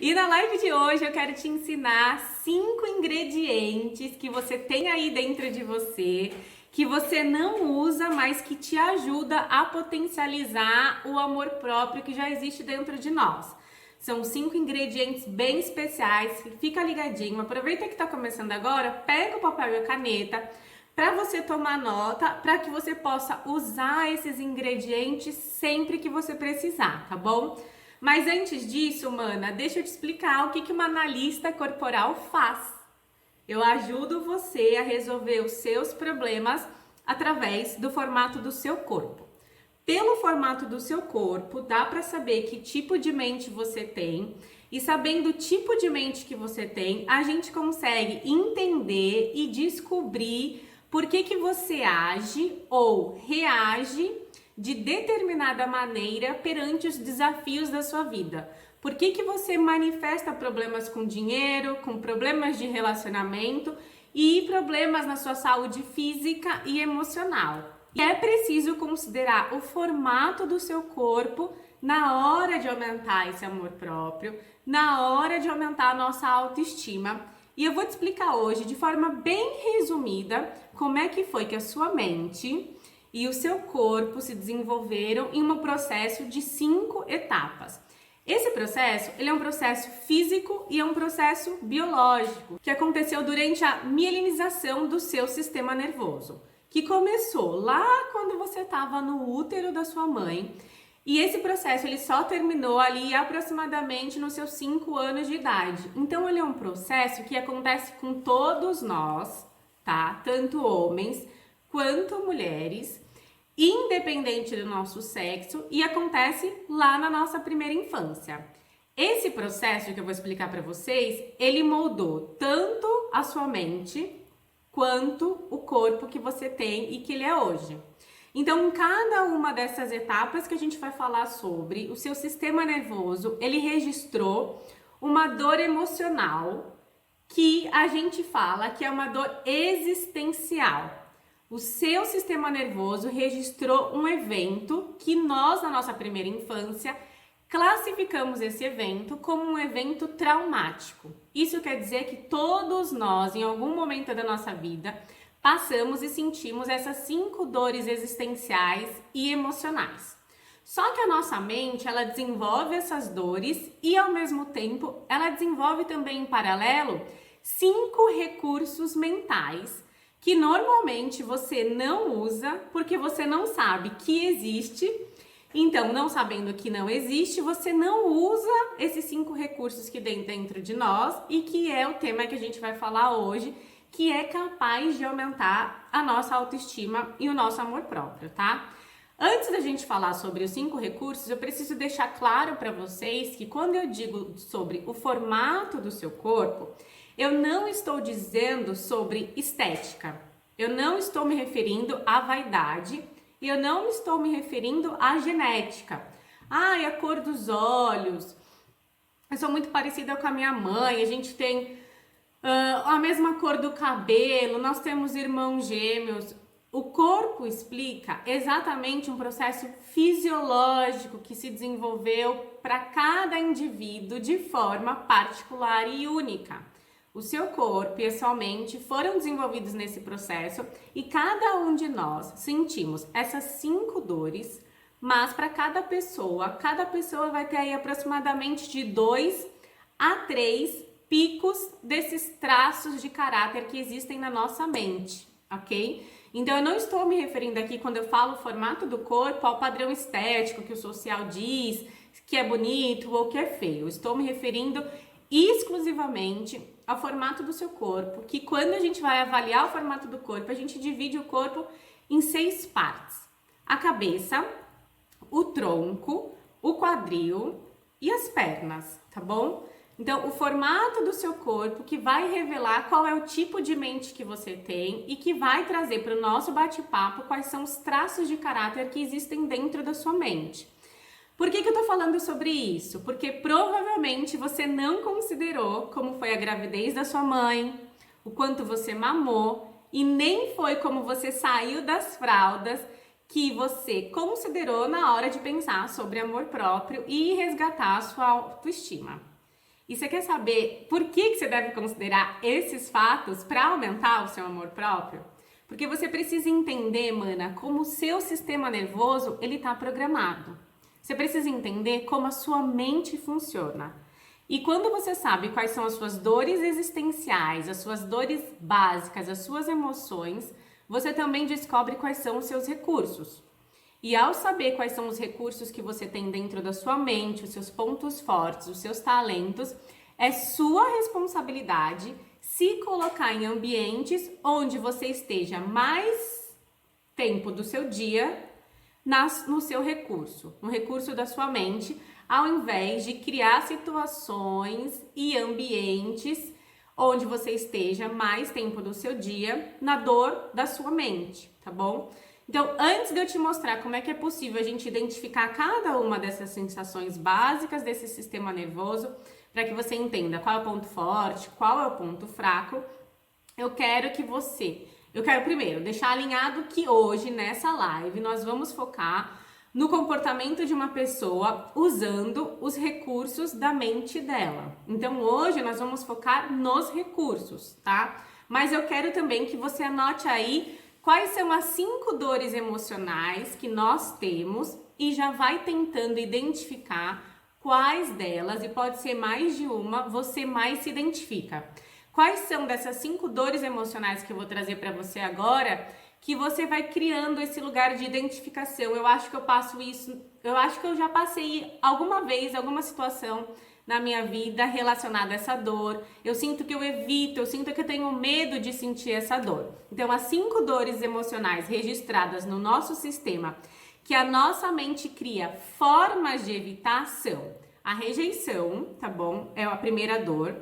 E na live de hoje eu quero te ensinar 5 ingredientes que você tem aí dentro de você, que você não usa, mas que te ajuda a potencializar o amor próprio que já existe dentro de nós. São 5 ingredientes bem especiais, fica ligadinho, aproveita que está começando agora, pega o papel e a caneta para você tomar nota, para que você possa usar esses ingredientes sempre que você precisar, tá bom? Mas antes disso, mana, deixa eu te explicar o que uma analista corporal faz. Eu ajudo você a resolver os seus problemas através do formato do seu corpo. Pelo formato do seu corpo, dá para saber que tipo de mente você tem, e sabendo o tipo de mente que você tem, a gente consegue entender e descobrir por que você age ou reage de determinada maneira perante os desafios da sua vida. Por que você manifesta problemas com dinheiro, com problemas de relacionamento e problemas na sua saúde física e emocional? E é preciso considerar o formato do seu corpo na hora de aumentar esse amor próprio, na hora de aumentar a nossa autoestima. E eu vou te explicar hoje, de forma bem resumida, como é que foi que a sua mente e o seu corpo se desenvolveram em um processo de 5 etapas. Esse processo, ele é um processo físico e é um processo biológico, que aconteceu durante a mielinização do seu sistema nervoso, que começou lá quando você estava no útero da sua mãe, e esse processo ele só terminou ali aproximadamente nos seus 5 anos de idade. Então ele é um processo que acontece com todos nós, tá? Tanto homens quanto mulheres, independente do nosso sexo, e acontece lá na nossa primeira infância. Esse processo que eu vou explicar para vocês, ele moldou tanto a sua mente quanto o corpo que você tem e que ele é hoje. Então, em cada uma dessas etapas que a gente vai falar sobre, o seu sistema nervoso, ele registrou uma dor emocional que a gente fala que é uma dor existencial. O seu sistema nervoso registrou um evento que nós, na nossa primeira infância, classificamos esse evento como um evento traumático. Isso quer dizer que todos nós, em algum momento da nossa vida, passamos e sentimos essas 5 dores existenciais e emocionais. Só que a nossa mente, ela desenvolve essas dores e, ao mesmo tempo, ela desenvolve também em paralelo 5 recursos mentais que normalmente você não usa porque você não sabe que existe. Então, não sabendo que não existe, você não usa esses 5 recursos que tem dentro de nós e que é o tema que a gente vai falar hoje, que é capaz de aumentar a nossa autoestima e o nosso amor próprio, tá? Antes da gente falar sobre os 5 recursos, eu preciso deixar claro para vocês que quando eu digo sobre o formato do seu corpo, eu não estou dizendo sobre estética, eu não estou me referindo à vaidade e eu não estou me referindo à genética. Ai, a cor dos olhos, eu sou muito parecida com a minha mãe, a gente tem a mesma cor do cabelo, nós temos irmãos gêmeos. O corpo explica exatamente um processo fisiológico que se desenvolveu para cada indivíduo de forma particular e única. O seu corpo e a sua mente foram desenvolvidos nesse processo e cada um de nós sentimos essas 5 dores, mas para cada pessoa vai ter aí aproximadamente de 2 a 3 picos desses traços de caráter que existem na nossa mente, ok? Então eu não estou me referindo aqui, quando eu falo o formato do corpo, ao padrão estético que o social diz que é bonito ou que é feio. Eu estou me referindo exclusivamente ao formato do seu corpo, que quando a gente vai avaliar o formato do corpo, a gente divide o corpo em 6 partes: a cabeça, o tronco, o quadril e as pernas, tá bom? Então, o formato do seu corpo que vai revelar qual é o tipo de mente que você tem e que vai trazer para o nosso bate-papo quais são os traços de caráter que existem dentro da sua mente. Por que eu tô falando sobre isso? Porque provavelmente você não considerou como foi a gravidez da sua mãe, o quanto você mamou, e nem foi como você saiu das fraldas que você considerou na hora de pensar sobre amor próprio e resgatar a sua autoestima. E você quer saber por que você deve considerar esses fatos para aumentar o seu amor próprio? Porque você precisa entender, mana, como o seu sistema nervoso ele está programado. Você precisa entender como a sua mente funciona. E quando você sabe quais são as suas dores existenciais, as suas dores básicas, as suas emoções, você também descobre quais são os seus recursos. E ao saber quais são os recursos que você tem dentro da sua mente, os seus pontos fortes, os seus talentos, é sua responsabilidade se colocar em ambientes onde você esteja mais tempo do seu dia no seu recurso, no recurso da sua mente, ao invés de criar situações e ambientes onde você esteja mais tempo do seu dia na dor da sua mente, tá bom? Então, antes de eu te mostrar como é que é possível a gente identificar cada uma dessas sensações básicas desse sistema nervoso, para que você entenda qual é o ponto forte, qual é o ponto fraco, eu quero primeiro deixar alinhado que hoje, nessa live, nós vamos focar no comportamento de uma pessoa usando os recursos da mente dela. Então, hoje nós vamos focar nos recursos, tá? Mas eu quero também que você anote aí quais são as 5 dores emocionais que nós temos e já vai tentando identificar quais delas, e pode ser mais de uma, você mais se identifica. Quais são dessas 5 dores emocionais que eu vou trazer para você agora, que você vai criando esse lugar de identificação. Eu acho que eu já passei alguma vez, alguma situação na minha vida relacionada a essa dor. Eu sinto que eu evito, eu sinto que eu tenho medo de sentir essa dor. Então, as 5 dores emocionais registradas no nosso sistema, que a nossa mente cria formas de evitar, são a rejeição, tá bom? É a primeira dor.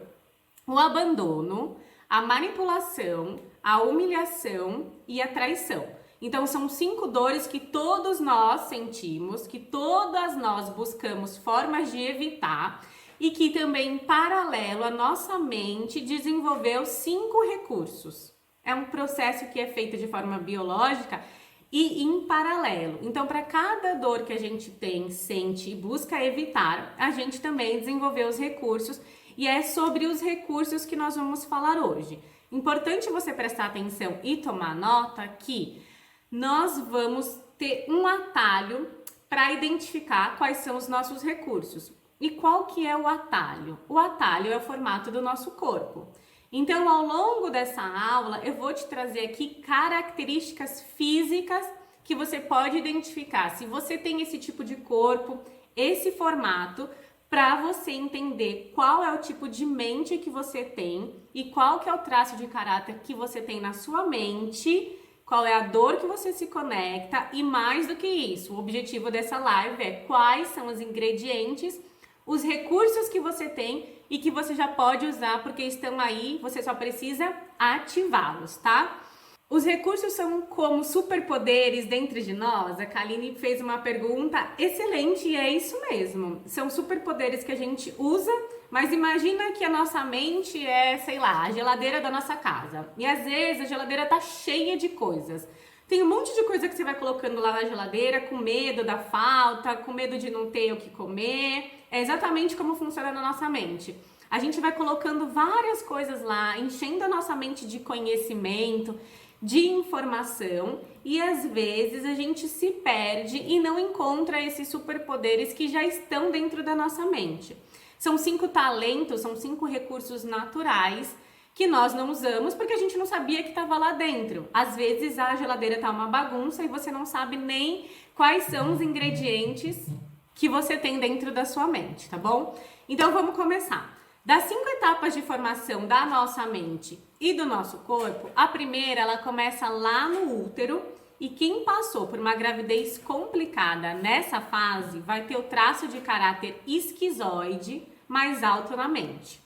O abandono, a manipulação, a humilhação e a traição. Então, são 5 dores que todos nós sentimos, que todas nós buscamos formas de evitar e que também, em paralelo, a nossa mente desenvolveu 5 recursos. É um processo que é feito de forma biológica e em paralelo. Então, para cada dor que a gente tem, sente e busca evitar, a gente também desenvolveu os recursos, e é sobre os recursos que nós vamos falar hoje. Importante você prestar atenção e tomar nota que nós vamos ter um atalho para identificar quais são os nossos recursos. E qual que é o atalho? O atalho é o formato do nosso corpo. Então, ao longo dessa aula, eu vou te trazer aqui características físicas que você pode identificar. Se você tem esse tipo de corpo, esse formato, para você entender qual é o tipo de mente que você tem e qual que é o traço de caráter que você tem na sua mente, qual é a dor que você se conecta e mais do que isso, o objetivo dessa live é quais são os ingredientes, os recursos que você tem e que você já pode usar porque estão aí, você só precisa ativá-los, tá? Os recursos são como superpoderes dentro de nós? A Kaline fez uma pergunta excelente e é isso mesmo. São superpoderes que a gente usa, mas imagina que a nossa mente é, sei lá, a geladeira da nossa casa. E às vezes a geladeira tá cheia de coisas. Tem um monte de coisa que você vai colocando lá na geladeira com medo da falta, com medo de não ter o que comer. É exatamente como funciona na nossa mente. A gente vai colocando várias coisas lá, enchendo a nossa mente de conhecimento, de informação, e às vezes a gente se perde e não encontra esses superpoderes que já estão dentro da nossa mente. São 5 talentos, são 5 recursos naturais que nós não usamos porque a gente não sabia que estava lá dentro. Às vezes a geladeira tá uma bagunça e você não sabe nem quais são os ingredientes que você tem dentro da sua mente, tá bom? Então vamos começar. Das 5 etapas de formação da nossa mente e do nosso corpo, a primeira ela começa lá no útero e quem passou por uma gravidez complicada nessa fase vai ter o traço de caráter esquizoide mais alto na mente.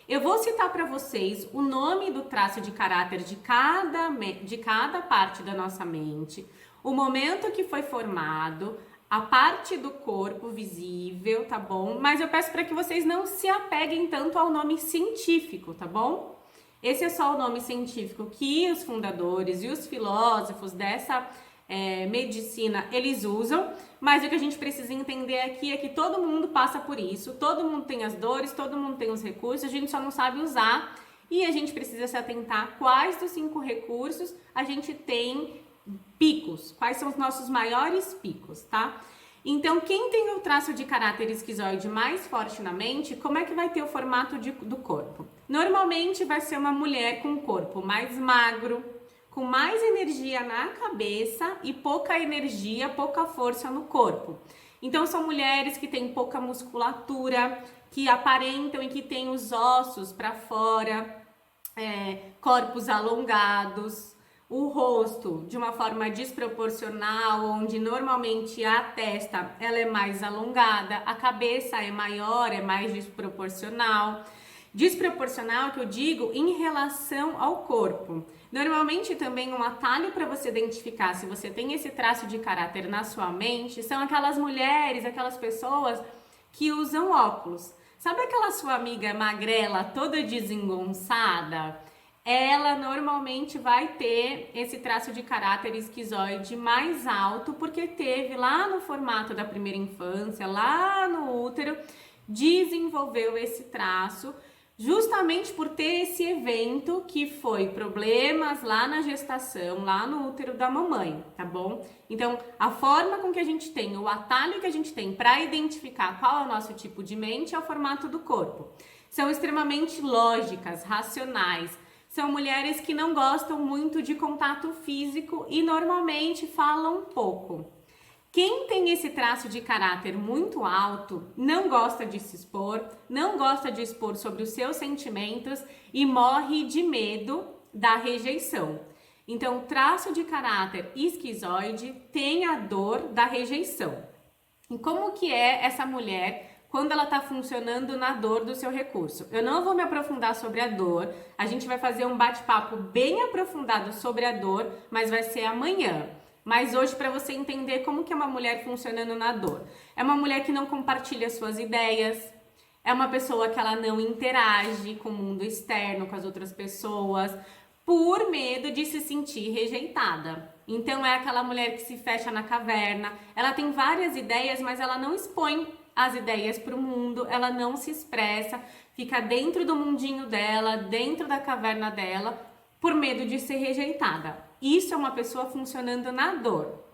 Eu vou citar para vocês o nome do traço de caráter de cada parte da nossa mente, o momento que foi formado, a parte do corpo visível, tá bom? Mas eu peço para que vocês não se apeguem tanto ao nome científico, tá bom? Esse é só o nome científico que os fundadores e os filósofos dessa medicina, eles usam, mas o que a gente precisa entender aqui é que todo mundo passa por isso, todo mundo tem as dores, todo mundo tem os recursos, a gente só não sabe usar e a gente precisa se atentar quais dos 5 recursos a gente tem picos, quais são os nossos maiores picos, tá? Então, quem tem o traço de caráter esquizoide mais forte na mente, como é que vai ter o formato do corpo? Normalmente vai ser uma mulher com um corpo mais magro, com mais energia na cabeça e pouca energia, pouca força no corpo. Então, são mulheres que têm pouca musculatura, que aparentam e que têm os ossos para fora, corpos alongados, o rosto de uma forma desproporcional, onde normalmente a testa ela é mais alongada, a cabeça é maior, é mais desproporcional. Desproporcional que eu digo em relação ao corpo. Normalmente também um atalho para você identificar se você tem esse traço de caráter na sua mente são aquelas mulheres, aquelas pessoas que usam óculos. Sabe aquela sua amiga magrela toda desengonçada? Ela normalmente vai ter esse traço de caráter esquizoide mais alto porque teve lá no formato da primeira infância, lá no útero, desenvolveu esse traço justamente por ter esse evento que foi problemas lá na gestação, lá no útero da mamãe, tá bom? Então, a forma com que a gente tem, o atalho que a gente tem para identificar qual é o nosso tipo de mente é o formato do corpo. São extremamente lógicas, racionais. São mulheres que não gostam muito de contato físico e normalmente falam pouco. Quem tem esse traço de caráter muito alto não gosta de se expor, não gosta de expor sobre os seus sentimentos e morre de medo da rejeição. Então, o traço de caráter esquizoide tem a dor da rejeição. E como que é essa mulher quando ela está funcionando na dor do seu recurso? Eu não vou me aprofundar sobre a dor, a gente vai fazer um bate-papo bem aprofundado sobre a dor, mas vai ser amanhã. Mas hoje, para você entender como que é uma mulher funcionando na dor. É uma mulher que não compartilha suas ideias, é uma pessoa que ela não interage com o mundo externo, com as outras pessoas, por medo de se sentir rejeitada. Então é aquela mulher que se fecha na caverna, ela tem várias ideias, mas ela não expõe as ideias para o mundo, ela não se expressa, fica dentro do mundinho dela, dentro da caverna dela, por medo de ser rejeitada. Isso é uma pessoa funcionando na dor.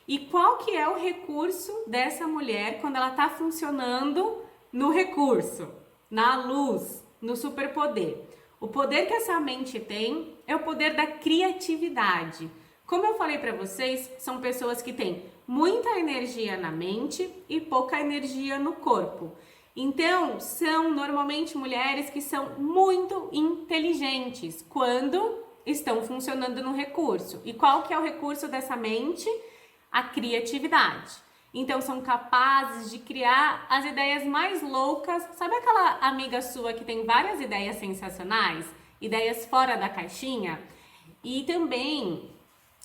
E qual que é o recurso dessa mulher quando ela está funcionando no recurso, na luz, no superpoder? O poder que essa mente tem é o poder da criatividade. Como eu falei para vocês, são pessoas que têm muita energia na mente e pouca energia no corpo. Então, são normalmente mulheres que são muito inteligentes quando estão funcionando no recurso. E qual que é o recurso dessa mente? A criatividade. Então, são capazes de criar as ideias mais loucas. Sabe aquela amiga sua que tem várias ideias sensacionais? Ideias fora da caixinha? E também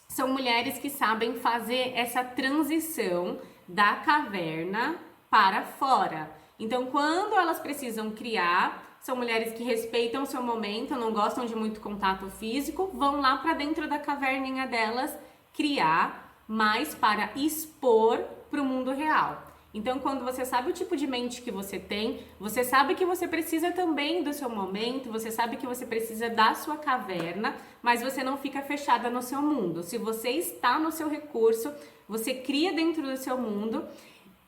são mulheres que sabem fazer essa transição da caverna para fora. Então, quando elas precisam criar, são mulheres que respeitam o seu momento, não gostam de muito contato físico, vão lá para dentro da caverninha delas criar, mas para expor para o mundo real. Então, quando você sabe o tipo de mente que você tem, você sabe que você precisa também do seu momento, você sabe que você precisa da sua caverna, mas você não fica fechada no seu mundo. Se você está no seu recurso, você cria dentro do seu mundo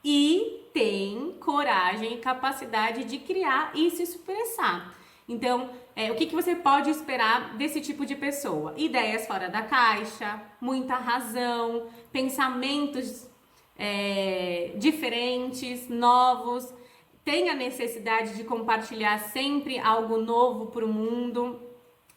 e tem coragem e capacidade de criar e se expressar. Então, o que você pode esperar desse tipo de pessoa? Ideias fora da caixa, muita razão, pensamentos diferentes, novos, tem a necessidade de compartilhar sempre algo novo para o mundo.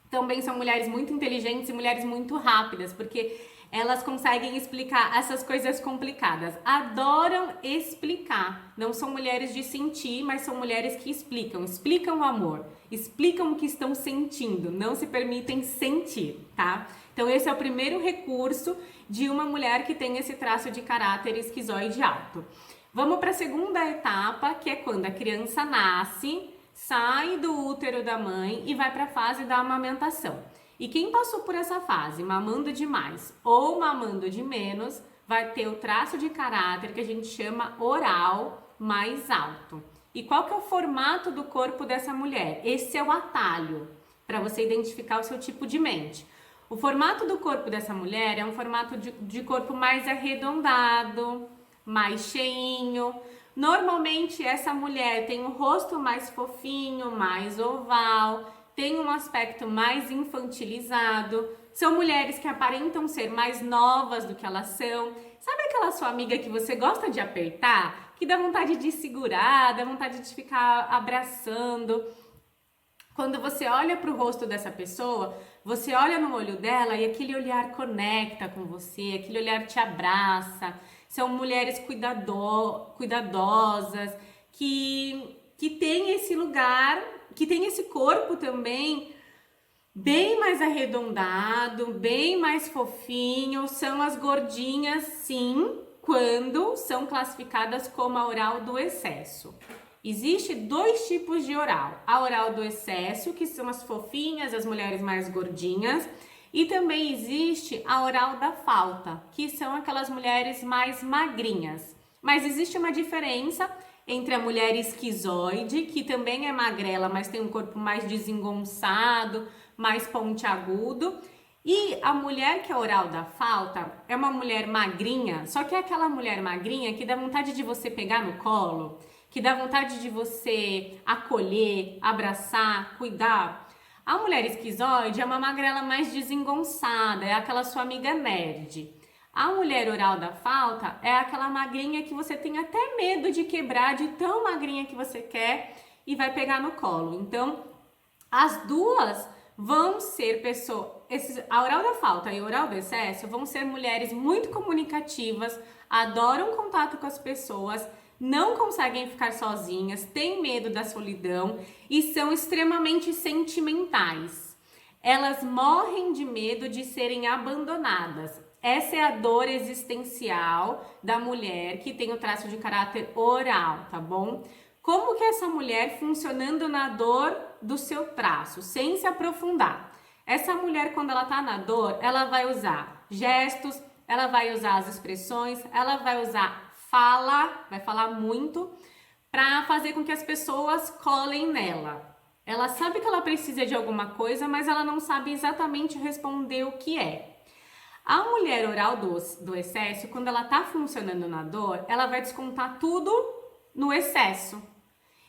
Também são mulheres muito inteligentes e mulheres muito rápidas, porque elas conseguem explicar essas coisas complicadas. Adoram explicar. Não são mulheres de sentir, mas são mulheres que explicam. Explicam o amor. Explicam o que estão sentindo. Não se permitem sentir, tá? Então esse é o primeiro recurso de uma mulher que tem esse traço de caráter esquizoide alto. Vamos para a segunda etapa, que é quando a criança nasce, sai do útero da mãe e vai para a fase da amamentação. E quem passou por essa fase, mamando demais ou mamando de menos, vai ter o traço de caráter que a gente chama oral mais alto. E qual que é o formato do corpo dessa mulher? Esse é o atalho para você identificar o seu tipo de mente. O formato do corpo dessa mulher é um formato de corpo mais arredondado, mais cheinho. Normalmente essa mulher tem um rosto mais fofinho, mais oval, tem um aspecto mais infantilizado. São mulheres que aparentam ser mais novas do que elas são. Sabe aquela sua amiga que você gosta de apertar? Que dá vontade de segurar, dá vontade de ficar abraçando. Quando você olha para o rosto dessa pessoa, você olha no olho dela e aquele olhar conecta com você, aquele olhar te abraça. São mulheres cuidadosas, que têm esse lugar, que tem esse corpo também bem mais arredondado, bem mais fofinho. São as gordinhas, sim, quando são classificadas como a oral do excesso. Existe dois tipos de oral. A oral do excesso, que são as fofinhas, as mulheres mais gordinhas. E também existe a oral da falta, que são aquelas mulheres mais magrinhas. Mas existe uma diferença entre a mulher esquizoide, que também é magrela, mas tem um corpo mais desengonçado, mais pontiagudo. E a mulher que é oral da falta é uma mulher magrinha, só que é aquela mulher magrinha que dá vontade de você pegar no colo, que dá vontade de você acolher, abraçar, cuidar. A mulher esquizoide é uma magrela mais desengonçada, é aquela sua amiga nerd. A mulher oral da falta é aquela magrinha que você tem até medo de quebrar, de tão magrinha que você quer e vai pegar no colo. Então, as duas vão ser a oral da falta e a oral do excesso vão ser mulheres muito comunicativas, adoram contato com as pessoas, não conseguem ficar sozinhas, têm medo da solidão e são extremamente sentimentais. Elas morrem de medo de serem abandonadas. Essa é a dor existencial da mulher que tem o traço de caráter oral, tá bom? Como que essa mulher funcionando na dor do seu traço, sem se aprofundar? Essa mulher, quando ela tá na dor, ela vai usar gestos, ela vai usar as expressões, ela vai usar vai falar muito para fazer com que as pessoas colhem nela. Ela sabe que ela precisa de alguma coisa, mas ela não sabe exatamente responder o que é. A mulher oral do excesso, quando ela tá funcionando na dor, ela vai descontar tudo no excesso.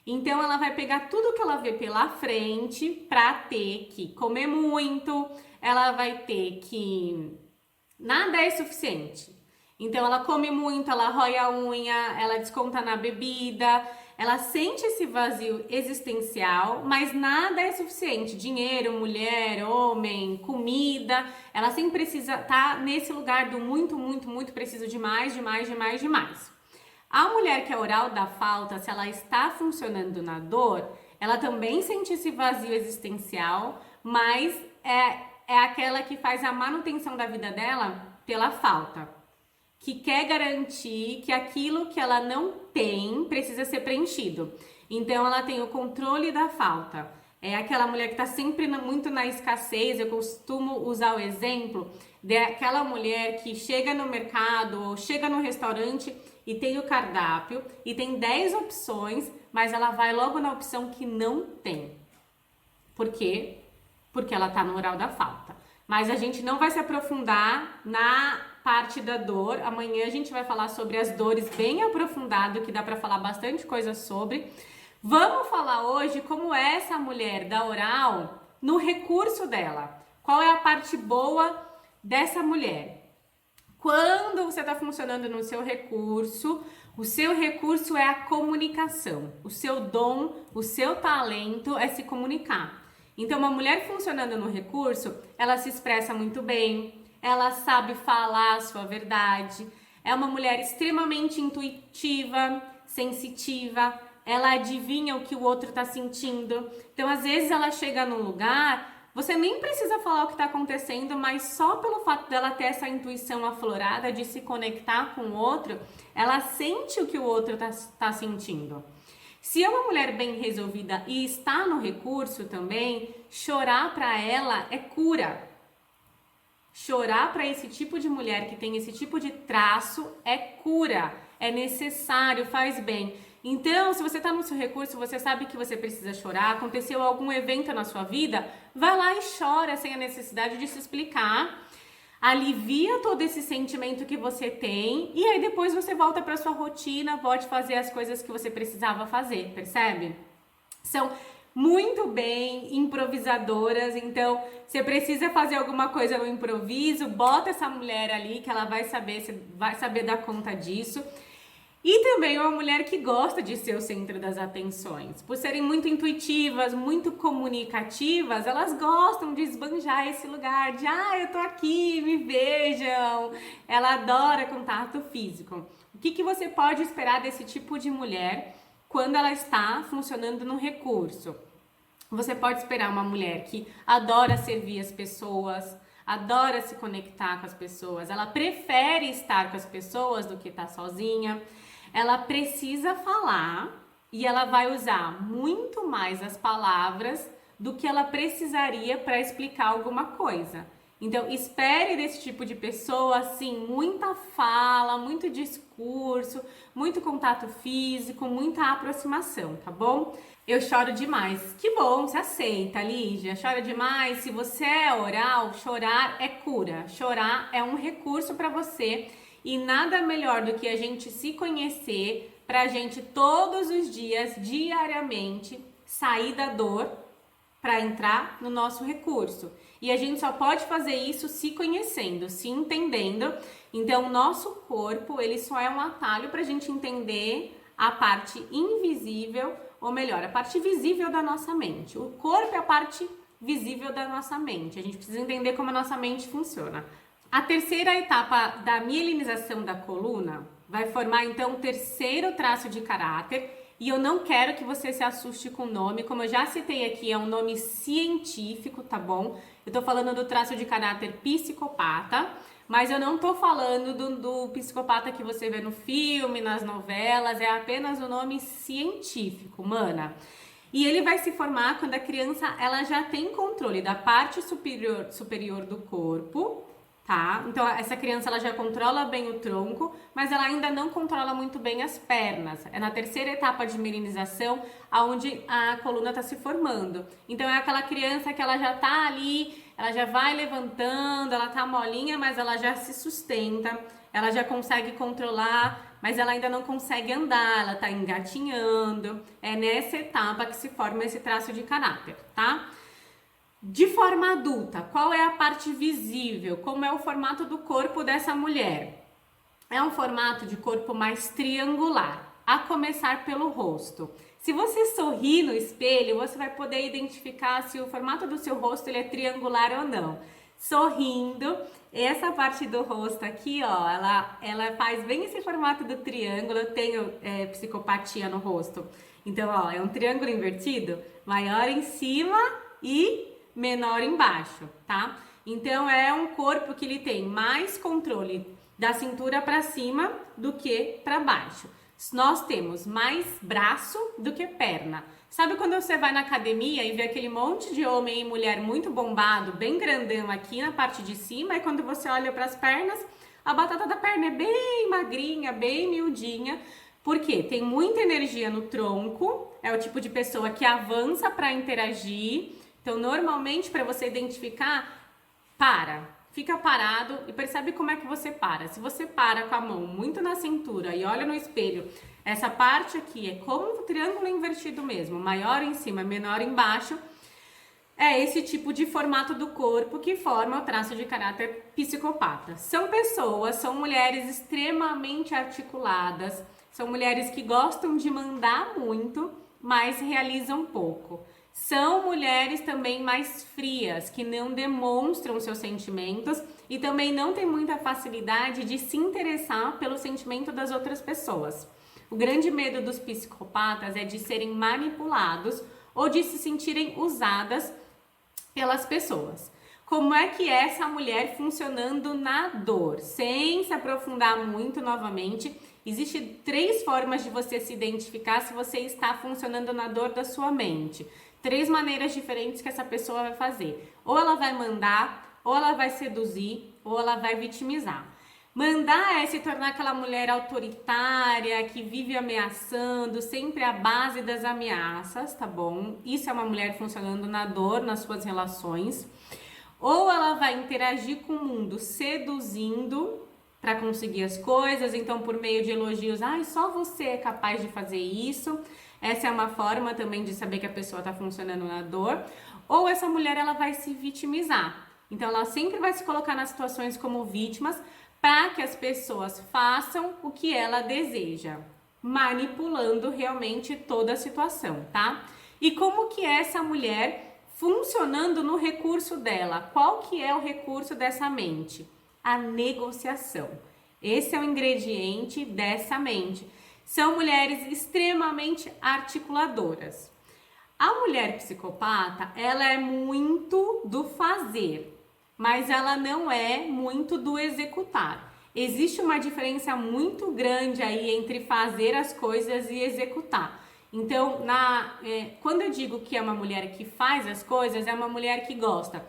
Então ela vai pegar tudo que ela vê pela frente para ter que comer muito, ela vai ter que nada é suficiente. Então ela come muito, ela rói a unha, ela desconta na bebida, ela sente esse vazio existencial, mas nada é suficiente. Dinheiro, mulher, homem, comida, ela sempre precisa estar nesse lugar do muito, muito, muito preciso de mais, de mais, de mais, de mais. A mulher que é oral da falta, se ela está funcionando na dor, ela também sente esse vazio existencial, mas é aquela que faz a manutenção da vida dela pela falta, que quer garantir que aquilo que ela não tem precisa ser preenchido. Então ela tem o controle da falta. É aquela mulher que está sempre muito na escassez. Eu costumo usar o exemplo daquela mulher que chega no mercado ou chega no restaurante e tem o cardápio e tem 10 opções, mas ela vai logo na opção que não tem. Por quê? Porque ela está no oral da falta. Mas a gente não vai se aprofundar na parte da dor. Amanhã a gente vai falar sobre as dores bem aprofundado, que dá para falar bastante coisa sobre. Vamos falar hoje como é essa mulher da oral no recurso dela. Qual é a parte boa dessa mulher? Quando você está funcionando no seu recurso, o seu recurso é a comunicação. O seu dom, o seu talento é se comunicar. Então, uma mulher funcionando no recurso, ela se expressa muito bem, ela sabe falar a sua verdade, é uma mulher extremamente intuitiva, sensitiva, ela adivinha o que o outro está sentindo. Então, às vezes ela chega num lugar, você nem precisa falar o que está acontecendo, mas só pelo fato dela ter essa intuição aflorada de se conectar com o outro, ela sente o que o outro está sentindo. Se é uma mulher bem resolvida e está no recurso também, chorar para ela é cura. Chorar para esse tipo de mulher que tem esse tipo de traço é cura, é necessário, faz bem. Então, se você está no seu recurso, você sabe que você precisa chorar, aconteceu algum evento na sua vida, vai lá e chora sem a necessidade de se explicar. Alivia todo esse sentimento que você tem e aí depois você volta para sua rotina, pode fazer as coisas que você precisava fazer, percebe? São muito bem improvisadoras, então você precisa fazer alguma coisa no improviso, bota essa mulher ali que ela vai saber dar conta disso. E também uma mulher que gosta de ser o centro das atenções. Por serem muito intuitivas, muito comunicativas, elas gostam de esbanjar esse lugar de eu tô aqui, me vejam. Ela adora contato físico. O que você pode esperar desse tipo de mulher quando ela está funcionando no recurso? Você pode esperar uma mulher que adora servir as pessoas, adora se conectar com as pessoas, ela prefere estar com as pessoas do que estar sozinha. Ela precisa falar e ela vai usar muito mais as palavras do que ela precisaria para explicar alguma coisa. Então, espere desse tipo de pessoa, assim, muita fala, muito discurso, muito contato físico, muita aproximação, tá bom? Eu choro demais. Que bom, você aceita, Lígia. Chora demais. Se você é oral, chorar é cura. Chorar é um recurso para você. E nada melhor do que a gente se conhecer pra gente todos os dias, diariamente, sair da dor para entrar no nosso recurso. E a gente só pode fazer isso se conhecendo, se entendendo. Então, o nosso corpo, ele só é um atalho pra gente entender a parte invisível, ou melhor, a parte visível da nossa mente. O corpo é a parte visível da nossa mente. A gente precisa entender como a nossa mente funciona. A terceira etapa da mielinização da coluna vai formar então o terceiro traço de caráter e eu não quero que você se assuste com o nome, como eu já citei aqui, é um nome científico, tá bom? Eu tô falando do traço de caráter psicopata, mas eu não tô falando do psicopata que você vê no filme, nas novelas, é apenas o nome científico, mana. E ele vai se formar quando a criança ela já tem controle da parte superior do corpo, tá? Então essa criança ela já controla bem o tronco, mas ela ainda não controla muito bem as pernas. É na terceira etapa de mielinização aonde a coluna está se formando. Então é aquela criança que ela já tá ali, ela já vai levantando, ela tá molinha, mas ela já se sustenta, ela já consegue controlar, mas ela ainda não consegue andar, ela tá engatinhando. É nessa etapa que se forma esse traço de caráter, tá? De forma adulta, qual é a parte visível? Como é o formato do corpo dessa mulher? É um formato de corpo mais triangular, a começar pelo rosto. Se você sorrir no espelho, você vai poder identificar se o formato do seu rosto ele é triangular ou não. Sorrindo, essa parte do rosto aqui, ó, ela faz bem esse formato do triângulo. Eu tenho psicopatia no rosto. Então, ó, é um triângulo invertido, maior em cima e menor embaixo, tá? Então é um corpo que ele tem mais controle da cintura para cima do que para baixo. Nós temos mais braço do que perna. Sabe quando você vai na academia e vê aquele monte de homem e mulher muito bombado, bem grandão aqui na parte de cima, e quando você olha para as pernas, a batata da perna é bem magrinha, bem miudinha, porque tem muita energia no tronco, é o tipo de pessoa que avança para interagir. Então, normalmente, para você identificar, fica parado e percebe como é que você para. Se você para com a mão muito na cintura e olha no espelho, essa parte aqui é como um triângulo invertido mesmo, maior em cima, menor embaixo, é esse tipo de formato do corpo que forma o traço de caráter psicopata. São pessoas, são mulheres extremamente articuladas, são mulheres que gostam de mandar muito, mas realizam pouco. São mulheres também mais frias, que não demonstram seus sentimentos e também não têm muita facilidade de se interessar pelo sentimento das outras pessoas. O grande medo dos psicopatas é de serem manipulados ou de se sentirem usadas pelas pessoas. Como é que é essa mulher funcionando na dor? Sem se aprofundar muito novamente, Existem 3 formas de você se identificar se você está funcionando na dor da sua mente. 3 maneiras diferentes que essa pessoa vai fazer. Ou ela vai mandar, ou ela vai seduzir, ou ela vai vitimizar. Mandar é se tornar aquela mulher autoritária, que vive ameaçando, sempre à base das ameaças, tá bom? Isso é uma mulher funcionando na dor, nas suas relações. Ou ela vai interagir com o mundo seduzindo para conseguir as coisas, então por meio de elogios, só você é capaz de fazer isso. Essa é uma forma também de saber que a pessoa está funcionando na dor. Ou essa mulher, ela vai se vitimizar. Então ela sempre vai se colocar nas situações como vítimas para que as pessoas façam o que ela deseja, manipulando realmente toda a situação, tá? E como que é essa mulher funcionando no recurso dela? Qual que é o recurso dessa mente? A negociação. Esse é o ingrediente dessa mente. São mulheres extremamente articuladoras. A mulher psicopata, ela é muito do fazer, mas ela não é muito do executar. Existe uma diferença muito grande aí entre fazer as coisas e executar. Então, quando eu digo que é uma mulher que faz as coisas, é uma mulher que gosta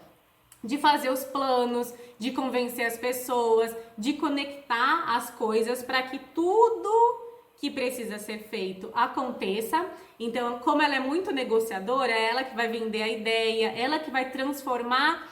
de fazer os planos, de convencer as pessoas, de conectar as coisas para que tudo que precisa ser feito aconteça. Então, como ela é muito negociadora, é ela que vai vender a ideia, ela que vai transformar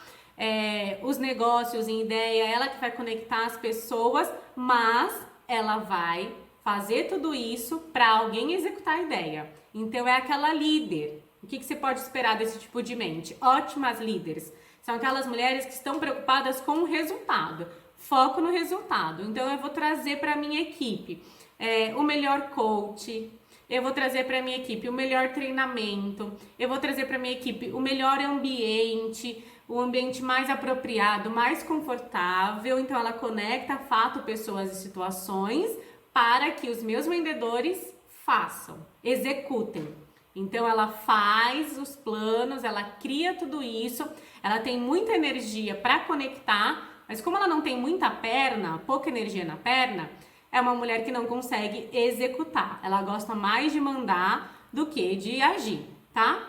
os negócios em ideia, ela que vai conectar as pessoas, mas ela vai fazer tudo isso para alguém executar a ideia. Então, é aquela líder. O que você pode esperar desse tipo de mente? Ótimas líderes. São aquelas mulheres que estão preocupadas com o resultado, foco no resultado. Então, eu vou trazer para a minha equipe o melhor coach, eu vou trazer para a minha equipe o melhor treinamento, eu vou trazer para a minha equipe o melhor ambiente, o ambiente mais apropriado, mais confortável. Então, ela conecta fato, pessoas e situações para que os meus vendedores façam, executem. Então, ela faz os planos, ela cria tudo isso, ela tem muita energia para conectar, mas como ela não tem muita perna, pouca energia na perna, é uma mulher que não consegue executar. Ela gosta mais de mandar do que de agir, tá?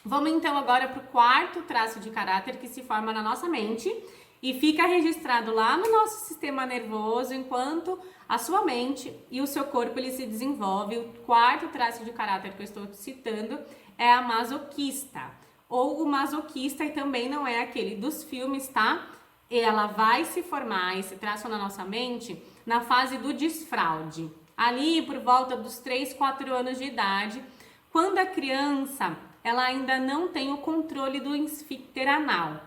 Vamos então agora para o 4º traço de caráter que se forma na nossa mente e fica registrado lá no nosso sistema nervoso enquanto a sua mente e o seu corpo ele se desenvolve. O 4º traço de caráter que eu estou citando é a masoquista, ou o masoquista, e também não é aquele dos filmes, tá? Ela vai se formar, esse traço na nossa mente, na fase do desfraude, ali por volta dos 3, 4 anos de idade, quando a criança ela ainda não tem o controle do esfíncter anal.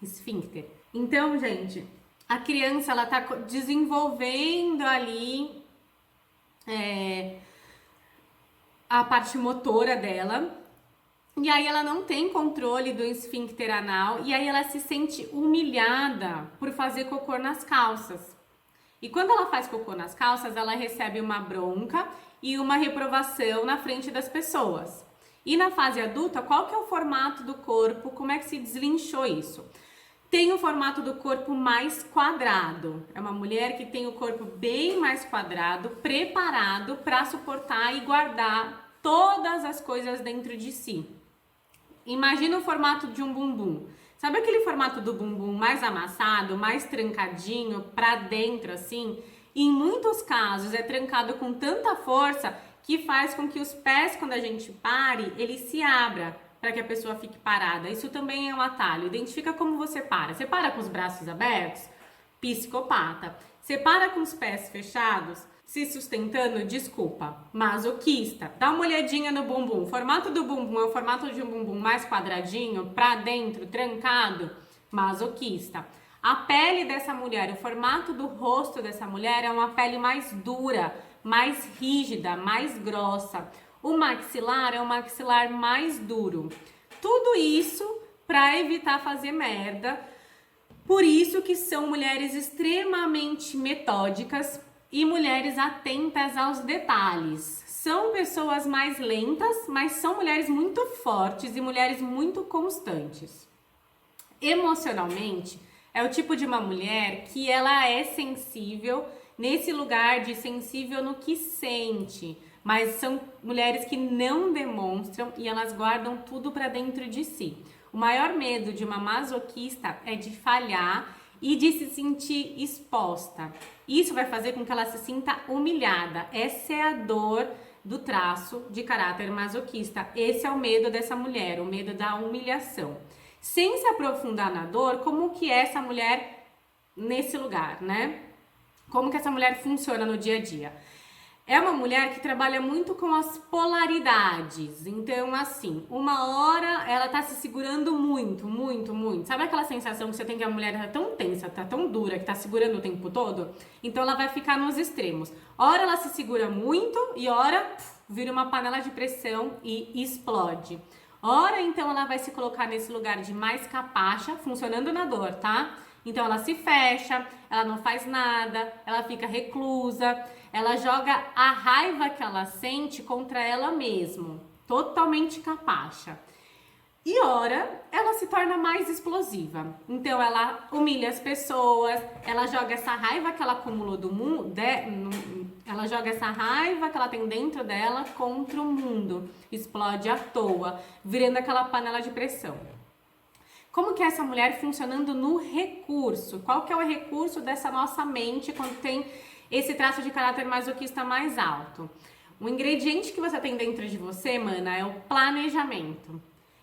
Esfíncter. Então, gente, a criança ela tá desenvolvendo ali a parte motora dela, e aí ela não tem controle do esfíncter anal, e aí ela se sente humilhada por fazer cocô nas calças. E quando ela faz cocô nas calças, ela recebe uma bronca e uma reprovação na frente das pessoas. E na fase adulta, qual que é o formato do corpo? Como é que se deslinchou isso? Tem o formato do corpo mais quadrado. É uma mulher que tem o corpo bem mais quadrado, preparado para suportar e guardar todas as coisas dentro de si. Imagina o formato de um bumbum. Sabe aquele formato do bumbum mais amassado, mais trancadinho para dentro assim? Em muitos casos é trancado com tanta força que faz com que os pés, quando a gente pare, ele se abra para que a pessoa fique parada. Isso também é um atalho. Identifica como você para. Você para com os braços abertos? Psicopata. Você para com os pés fechados? Se sustentando? Desculpa. Masoquista. Dá uma olhadinha no bumbum. O formato do bumbum é o formato de um bumbum mais quadradinho, para dentro, trancado? Masoquista. A pele dessa mulher, o formato do rosto dessa mulher é uma pele mais dura, mais rígida, mais grossa. O maxilar é um maxilar mais duro. Tudo isso para evitar fazer merda. Por isso que são mulheres extremamente metódicas e mulheres atentas aos detalhes. São pessoas mais lentas, mas são mulheres muito fortes e mulheres muito constantes. Emocionalmente, é o tipo de uma mulher que ela é sensível nesse lugar de sensível no que sente, mas são mulheres que não demonstram e elas guardam tudo para dentro de si. O maior medo de uma masoquista é de falhar e de se sentir exposta. Isso vai fazer com que ela se sinta humilhada. Essa é a dor do traço de caráter masoquista. Esse é o medo dessa mulher, o medo da humilhação. Sem se aprofundar na dor, como que é essa mulher nesse lugar, né? Como que essa mulher funciona no dia a dia? É uma mulher que trabalha muito com as polaridades. Então, assim, uma hora ela tá se segurando muito, muito, muito. Sabe aquela sensação que você tem que a mulher tá tão tensa, tá tão dura, que tá segurando o tempo todo? Então, ela vai ficar nos extremos. Ora ela se segura muito e ora vira uma panela de pressão e explode. Ora, então, ela vai se colocar nesse lugar de mais capacha, funcionando na dor, tá? Então, ela se fecha, ela não faz nada, ela fica reclusa, ela joga a raiva que ela sente contra ela mesma, totalmente capacha. E ora, ela se torna mais explosiva. Então, ela humilha as pessoas, ela joga essa raiva que ela acumulou do mundo, ela joga essa raiva que ela tem dentro dela contra o mundo. Explode à toa, virando aquela panela de pressão. Como que é essa mulher funcionando no recurso? Qual que é o recurso dessa nossa mente quando tem esse traço de caráter masoquista mais alto? O ingrediente que você tem dentro de você, mana, é o planejamento.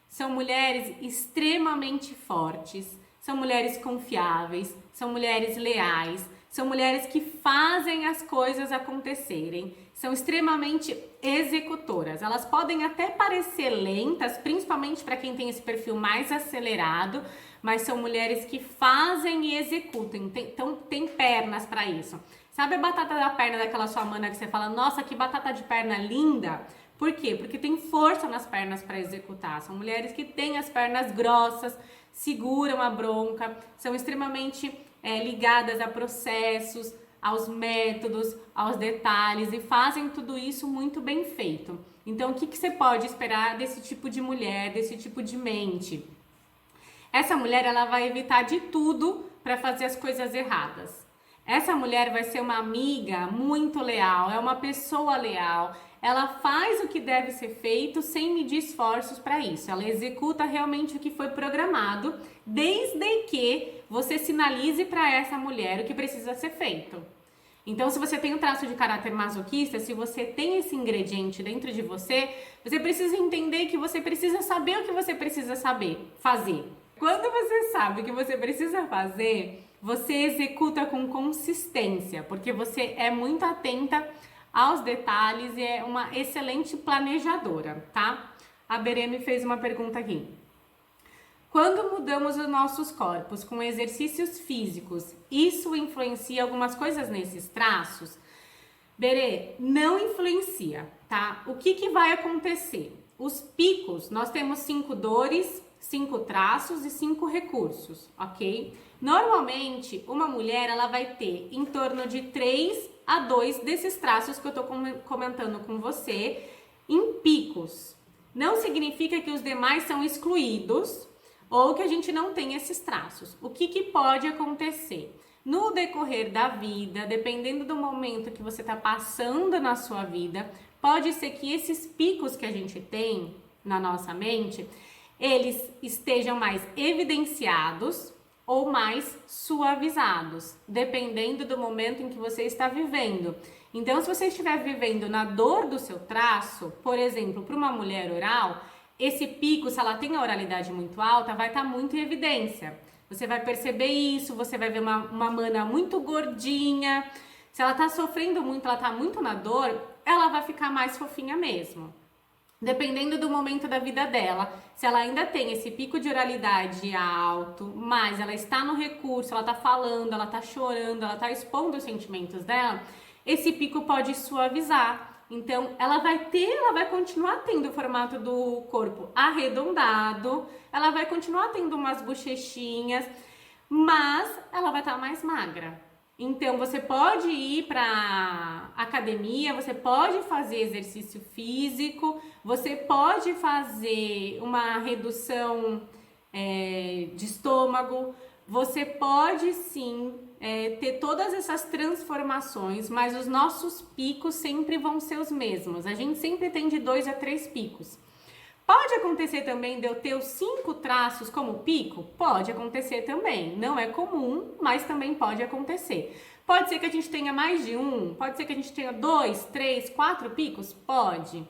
São mulheres extremamente fortes, são mulheres confiáveis, são mulheres leais, são mulheres que fazem as coisas acontecerem, são extremamente executoras. Elas podem até parecer lentas, principalmente para quem tem esse perfil mais acelerado, mas são mulheres que fazem e executam, então tem pernas para isso. Sabe a batata da perna daquela sua mana que você fala, nossa, que batata de perna linda? Por quê? Porque tem força nas pernas para executar. São mulheres que têm as pernas grossas, seguram a bronca, são extremamente ligadas a processos, aos métodos, aos detalhes e fazem tudo isso muito bem feito. Então, o que você pode esperar desse tipo de mulher, desse tipo de mente? Essa mulher, ela vai evitar de tudo para fazer as coisas erradas. Essa mulher vai ser uma amiga muito leal, é uma pessoa leal, ela faz o que deve ser feito sem medir esforços para isso. Ela executa realmente o que foi programado, desde que você sinalize para essa mulher o que precisa ser feito. Então, se você tem um traço de caráter masoquista, se você tem esse ingrediente dentro de você, você precisa entender que você precisa saber o que você precisa fazer. Quando você sabe o que você precisa fazer, você executa com consistência, porque você é muito atenta aos detalhes e é uma excelente planejadora, tá? A Bereme fez uma pergunta aqui. Quando mudamos os nossos corpos com exercícios físicos, isso influencia algumas coisas nesses traços? Berê, não influencia, tá? O que vai acontecer? Os picos, nós temos 5 dores, 5 traços e 5 recursos, ok? Normalmente, uma mulher, ela vai ter em torno de 3 a 2 desses traços que eu tô comentando com você em picos. Não significa que os demais são excluídos ou que a gente não tem esses traços. O que pode acontecer? No decorrer da vida, dependendo do momento que você está passando na sua vida, pode ser que esses picos que a gente tem na nossa mente, eles estejam mais evidenciados ou mais suavizados, dependendo do momento em que você está vivendo. Então, se você estiver vivendo na dor do seu traço, por exemplo, para uma mulher oral, esse pico, se ela tem a oralidade muito alta, vai estar muito em evidência. Você vai perceber isso, você vai ver uma mana muito gordinha. Se ela está sofrendo muito, ela está muito na dor, ela vai ficar mais fofinha mesmo. Dependendo do momento da vida dela, se ela ainda tem esse pico de oralidade alto, mas ela está no recurso, ela está falando, ela está chorando, ela está expondo os sentimentos dela, esse pico pode suavizar. Então, ela vai continuar tendo o formato do corpo arredondado, ela vai continuar tendo umas bochechinhas, mas ela vai estar mais magra. Então, você pode ir para academia, você pode fazer exercício físico, você pode fazer uma redução de estômago, você pode sim ter todas essas transformações, mas os nossos picos sempre vão ser os mesmos. A gente sempre tem de 2 a 3 picos. Pode acontecer também de eu ter os 5 traços como pico? Pode acontecer também. Não é comum, mas também pode acontecer. Pode ser que a gente tenha mais de um, pode ser que a gente tenha 2, 3, 4 picos? Pode.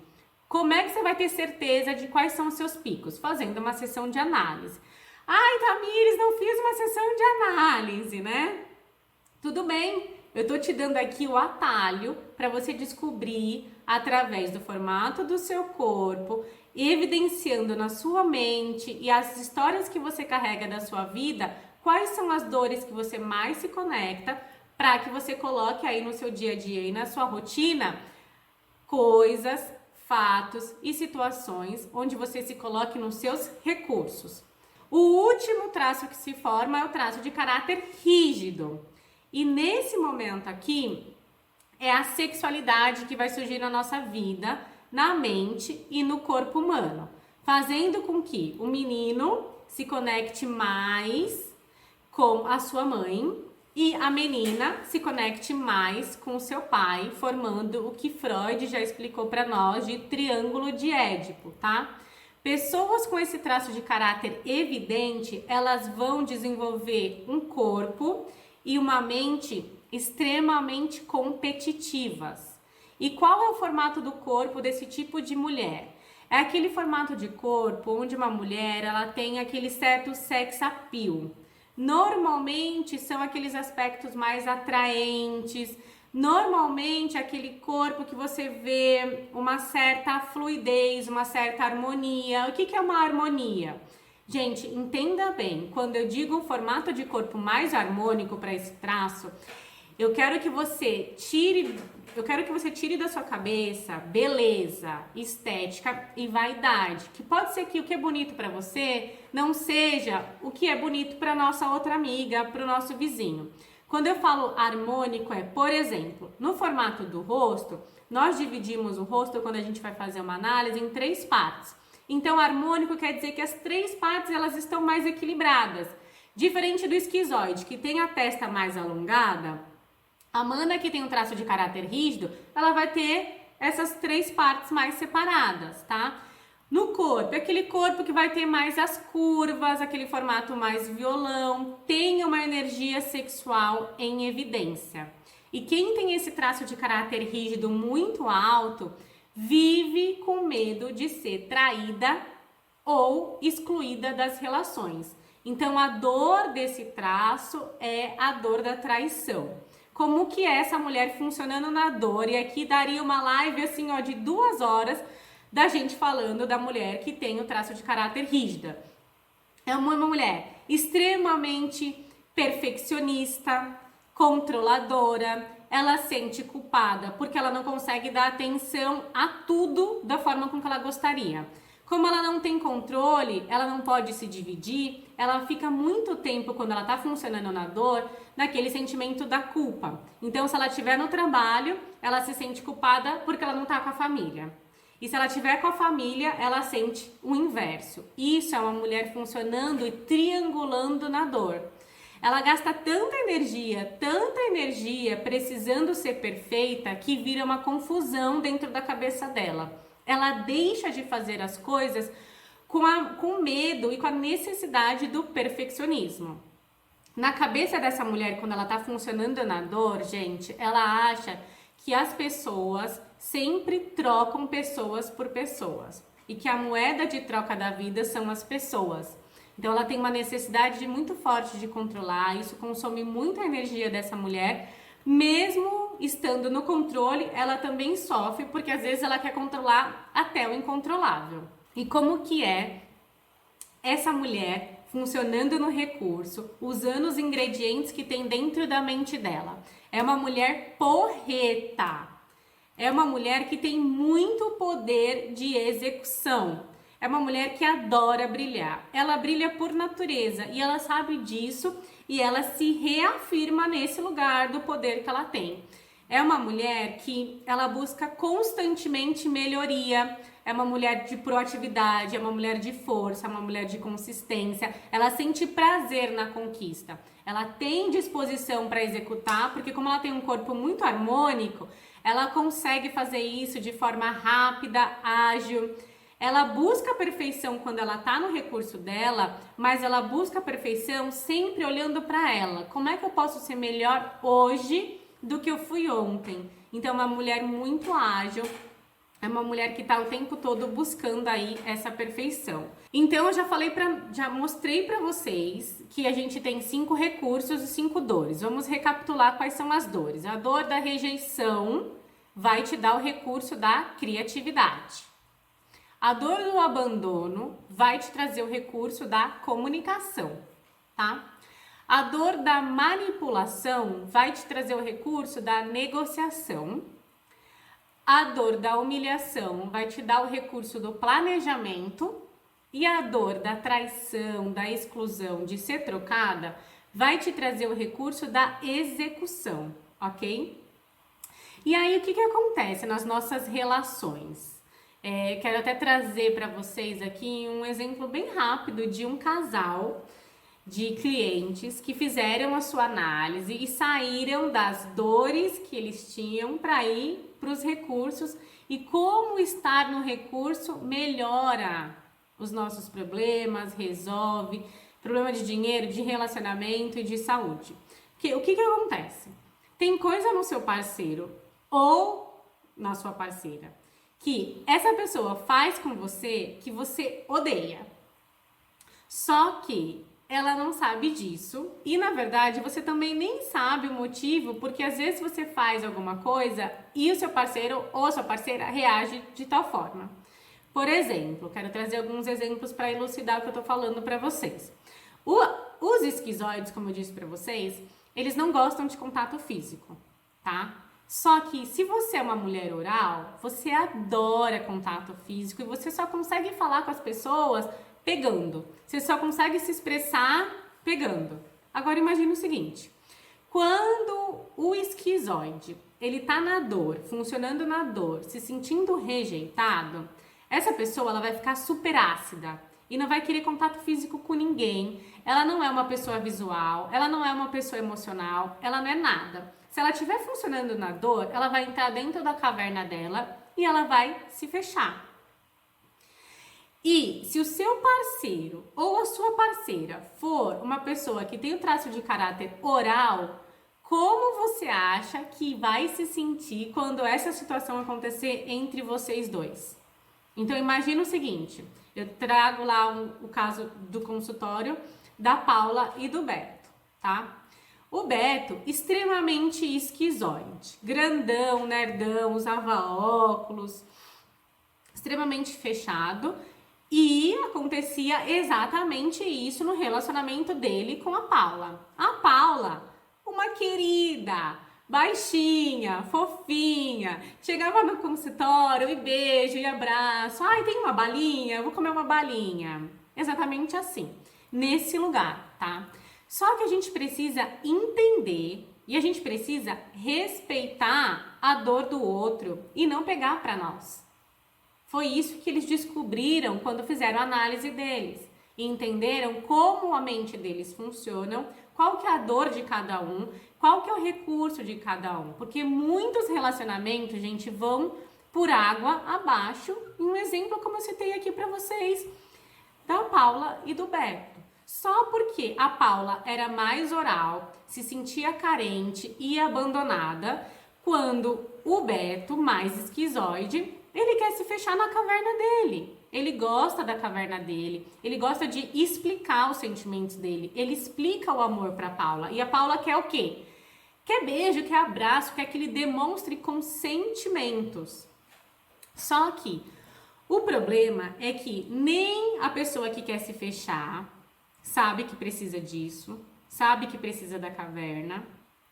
Como é que você vai ter certeza de quais são os seus picos? Fazendo uma sessão de análise. Ai, Tamires, não fiz uma sessão de análise, né? Tudo bem, eu tô te dando aqui o atalho para você descobrir através do formato do seu corpo, evidenciando na sua mente e as histórias que você carrega da sua vida, quais são as dores que você mais se conecta, para que você coloque aí no seu dia a dia e na sua rotina coisas, fatos e situações onde você se coloque nos seus recursos. O último traço que se forma é o traço de caráter rígido. E nesse momento aqui, é a sexualidade que vai surgir na nossa vida, na mente e no corpo humano, fazendo com que o menino se conecte mais com a sua mãe e a menina se conecte mais com o seu pai, formando o que Freud já explicou para nós de triângulo de Édipo, tá? Pessoas com esse traço de caráter evidente, elas vão desenvolver um corpo e uma mente extremamente competitivas. E qual é o formato do corpo desse tipo de mulher? É aquele formato de corpo onde uma mulher ela tem aquele certo sex appeal. Normalmente são aqueles aspectos mais atraentes, normalmente aquele corpo que você vê uma certa fluidez, uma certa harmonia. O que é uma harmonia? Gente, entenda bem, quando eu digo um formato de corpo mais harmônico para esse traço, eu quero que você tire da sua cabeça beleza, estética e vaidade. Que pode ser que o que é bonito para você não seja o que é bonito para nossa outra amiga, para o nosso vizinho. Quando eu falo harmônico por exemplo, no formato do rosto, nós dividimos o rosto quando a gente vai fazer uma análise em 3 partes. Então, harmônico quer dizer que as 3 partes elas estão mais equilibradas. Diferente do esquizoide, que tem a testa mais alongada, a Amanda, que tem um traço de caráter rígido, ela vai ter essas 3 partes mais separadas, tá? No corpo, é aquele corpo que vai ter mais as curvas, aquele formato mais violão, tem uma energia sexual em evidência. E quem tem esse traço de caráter rígido muito alto, vive com medo de ser traída ou excluída das relações. Então, a dor desse traço é a dor da traição. Como que é essa mulher funcionando na dor? E aqui daria uma live assim, ó, de 2 horas da gente falando da mulher que tem o traço de caráter rígida. É uma mulher extremamente perfeccionista, controladora, ela sente culpada porque ela não consegue dar atenção a tudo da forma com que ela gostaria. Como ela não tem controle, ela não pode se dividir, ela fica muito tempo, quando ela tá funcionando na dor, naquele sentimento da culpa. Então, se ela estiver no trabalho, ela se sente culpada porque ela não tá com a família. E se ela estiver com a família, ela sente o inverso. Isso é uma mulher funcionando e triangulando na dor. Ela gasta tanta energia precisando ser perfeita, que vira uma confusão dentro da cabeça dela. Ela deixa de fazer as coisas com medo e com a necessidade do perfeccionismo. Na cabeça dessa mulher, quando ela tá funcionando na dor, gente, ela acha que as pessoas sempre trocam pessoas por pessoas e que a moeda de troca da vida são as pessoas. Então ela tem uma necessidade muito forte de controlar, isso consome muita energia dessa mulher. Mesmo estando no controle, ela também sofre, porque às vezes ela quer controlar até o incontrolável. E como que é essa mulher funcionando no recurso, usando os ingredientes que tem dentro da mente dela? É uma mulher porreta. É uma mulher que tem muito poder de execução. É uma mulher que adora brilhar. Ela brilha por natureza e ela sabe disso e ela se reafirma nesse lugar do poder que ela tem. É uma mulher que ela busca constantemente melhoria, é uma mulher de proatividade, é uma mulher de força, é uma mulher de consistência. Ela sente prazer na conquista. Ela tem disposição para executar, porque como ela tem um corpo muito harmônico, ela consegue fazer isso de forma rápida, ágil. Ela busca a perfeição quando ela tá no recurso dela, mas ela busca a perfeição sempre olhando para ela. Como é que eu posso ser melhor hoje do que eu fui ontem? Então, é uma mulher muito ágil, é uma mulher que tá o tempo todo buscando aí essa perfeição. Então, eu já mostrei para vocês que a gente tem 5 recursos e 5 dores. Vamos recapitular quais são as dores. A dor da rejeição vai te dar o recurso da criatividade. A dor do abandono vai te trazer o recurso da comunicação, tá? A dor da manipulação vai te trazer o recurso da negociação. A dor da humilhação vai te dar o recurso do planejamento. E a dor da traição, da exclusão, de ser trocada, vai te trazer o recurso da execução, ok? E aí, o que acontece nas nossas relações? Quero até trazer para vocês aqui um exemplo bem rápido de um casal de clientes que fizeram a sua análise e saíram das dores que eles tinham para ir para os recursos e como estar no recurso melhora os nossos problemas, resolve problema de dinheiro, de relacionamento e de saúde. O que acontece? Tem coisa no seu parceiro ou na sua parceira que essa pessoa faz com você que você odeia. Só que ela não sabe disso e, na verdade, você também nem sabe o motivo, porque às vezes você faz alguma coisa e o seu parceiro ou a sua parceira reage de tal forma. Por exemplo, quero trazer alguns exemplos para elucidar o que eu tô falando para vocês. Os esquizoides, como eu disse para vocês, eles não gostam de contato físico, tá? Só que se você é uma mulher oral, você adora contato físico e você só consegue falar com as pessoas pegando. Você só consegue se expressar pegando. Agora imagine o seguinte, quando o esquizoide, ele tá na dor, funcionando na dor, se sentindo rejeitado, essa pessoa ela vai ficar super ácida e não vai querer contato físico com ninguém. Ela não é uma pessoa visual, ela não é uma pessoa emocional, ela não é nada. Se ela estiver funcionando na dor, ela vai entrar dentro da caverna dela e ela vai se fechar. E se o seu parceiro ou a sua parceira for uma pessoa que tem o traço de caráter oral, como você acha que vai se sentir quando essa situação acontecer entre vocês dois? Então imagina o seguinte, eu trago lá o caso do consultório da Paula e do Beto, tá? O Beto, extremamente esquizoide, grandão, nerdão, usava óculos, extremamente fechado e acontecia exatamente isso no relacionamento dele com a Paula. A Paula, uma querida, baixinha, fofinha, chegava no consultório e beijo e abraço, ai, tem uma balinha? Eu vou comer uma balinha. Exatamente assim, nesse lugar, tá? Só que a gente precisa entender e a gente precisa respeitar a dor do outro e não pegar para nós. Foi isso que eles descobriram quando fizeram a análise deles e entenderam como a mente deles funciona, qual que é a dor de cada um, qual que é o recurso de cada um. Porque muitos relacionamentos, gente, vão por água abaixo. E um exemplo como eu citei aqui para vocês, da Paula e do Beto. Só porque a Paula era mais oral, se sentia carente e abandonada, quando o Beto, mais esquizoide, ele quer se fechar na caverna dele. Ele gosta da caverna dele, ele gosta de explicar os sentimentos dele, ele explica o amor para Paula. E a Paula quer o quê? Quer beijo, quer abraço, quer que ele demonstre com sentimentos. Só que o problema é que nem a pessoa que quer se fechar sabe que precisa disso, sabe que precisa da caverna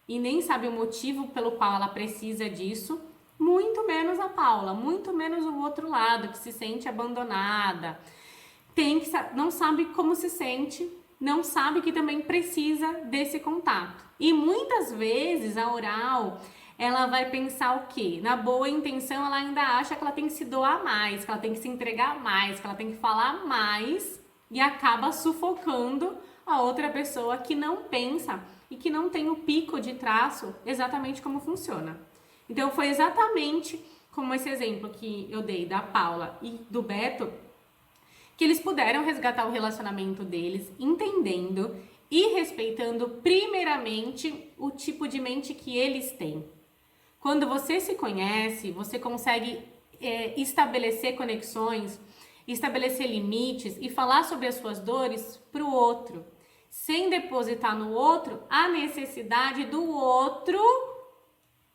e nem sabe o motivo pelo qual ela precisa disso, muito menos a Paula, muito menos o outro lado que se sente abandonada, não sabe como se sente, não sabe que também precisa desse contato. E muitas vezes a oral, ela vai pensar o quê? Na boa intenção, ela ainda acha que ela tem que se doar mais, que ela tem que se entregar mais, que ela tem que falar mais e acaba sufocando a outra pessoa que não pensa e que não tem o pico de traço exatamente como funciona. Então foi exatamente como esse exemplo que eu dei da Paula e do Beto, que eles puderam resgatar o relacionamento deles, entendendo e respeitando primeiramente o tipo de mente que eles têm. Quando você se conhece, você consegue estabelecer conexões, estabelecer limites e falar sobre as suas dores para o outro, sem depositar no outro a necessidade do outro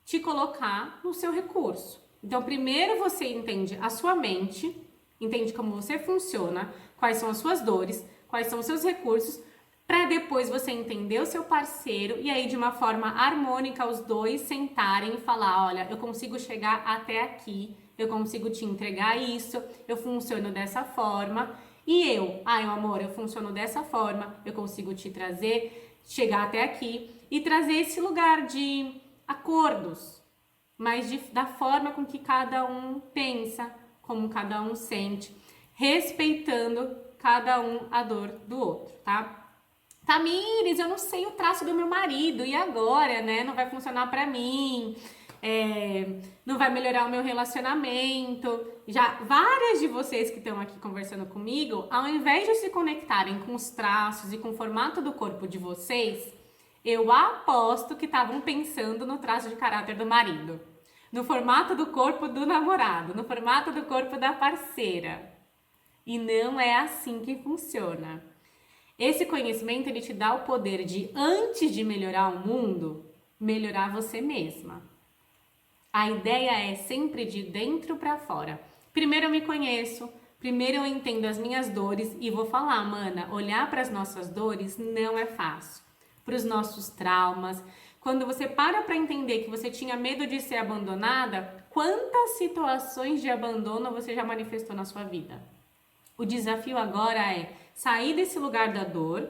te colocar no seu recurso. Então, primeiro você entende a sua mente, entende como você funciona, quais são as suas dores, quais são os seus recursos, para depois você entender o seu parceiro e aí de uma forma harmônica os dois sentarem e falar, olha, eu consigo chegar até aqui, eu consigo te entregar isso, eu funciono dessa forma e meu amor, eu funciono dessa forma, eu consigo te trazer, chegar até aqui e trazer esse lugar de acordos, mas da forma com que cada um pensa, como cada um sente, respeitando cada um a dor do outro, tá? Tamires, eu não sei o traço do meu marido, e agora, né? Não vai funcionar pra mim, não vai melhorar o meu relacionamento. Já várias de vocês que estão aqui conversando comigo, ao invés de se conectarem com os traços e com o formato do corpo de vocês, eu aposto que estavam pensando no traço de caráter do marido, no formato do corpo do namorado, no formato do corpo da parceira. E não é assim que funciona. Esse conhecimento, ele te dá o poder de, antes de melhorar o mundo, melhorar você mesma. A ideia é sempre de dentro para fora. Primeiro eu me conheço, primeiro eu entendo as minhas dores e vou falar, mana, olhar para as nossas dores não é fácil. Para os nossos traumas. Quando você para entender que você tinha medo de ser abandonada, quantas situações de abandono você já manifestou na sua vida? O desafio agora é sair desse lugar da dor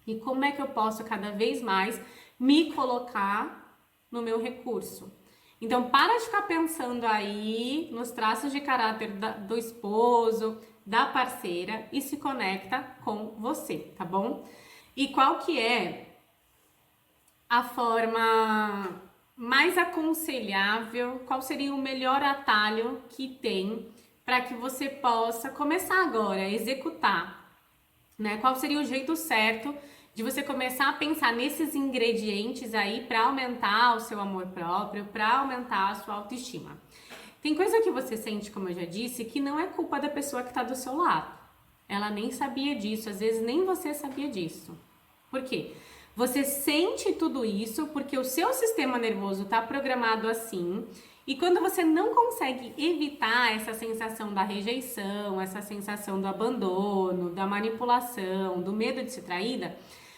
e como é que eu posso cada vez mais me colocar no meu recurso. Então, para de ficar pensando aí nos traços de caráter do esposo, da parceira e se conecta com você, tá bom? E qual que é a forma mais aconselhável, qual seria o melhor atalho que tem para que você possa começar agora a executar, né? Qual seria o jeito certo de você começar a pensar nesses ingredientes aí para aumentar o seu amor próprio, para aumentar a sua autoestima. Tem coisa que você sente, como eu já disse, que não é culpa da pessoa que está do seu lado. Ela nem sabia disso, às vezes nem você sabia disso. Por quê? Você sente tudo isso porque o seu sistema nervoso está programado assim. E quando você não consegue evitar essa sensação da rejeição, essa sensação do abandono, da manipulação, do medo de ser traída,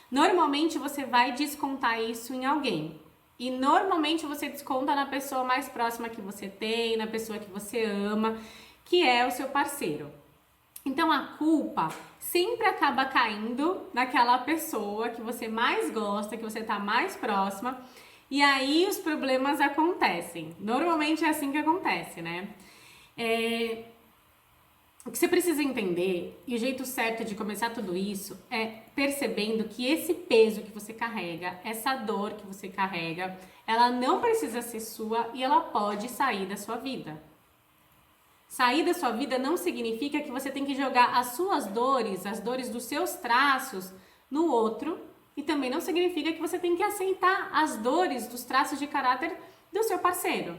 normalmente você vai descontar isso em alguém. E normalmente você desconta na pessoa mais próxima que você tem, na pessoa que você ama, que é o seu parceiro. Então a culpa sempre acaba caindo naquela pessoa que você mais gosta, que você está mais próxima. E aí os problemas acontecem. Normalmente é assim que acontece, né? O que você precisa entender, e o jeito certo de começar tudo isso, é percebendo que esse peso que você carrega, essa dor que você carrega, ela não precisa ser sua e ela pode sair da sua vida. Sair da sua vida não significa que você tem que jogar as suas dores, as dores dos seus traços, no outro. E também não significa que você tem que aceitar as dores dos traços de caráter do seu parceiro.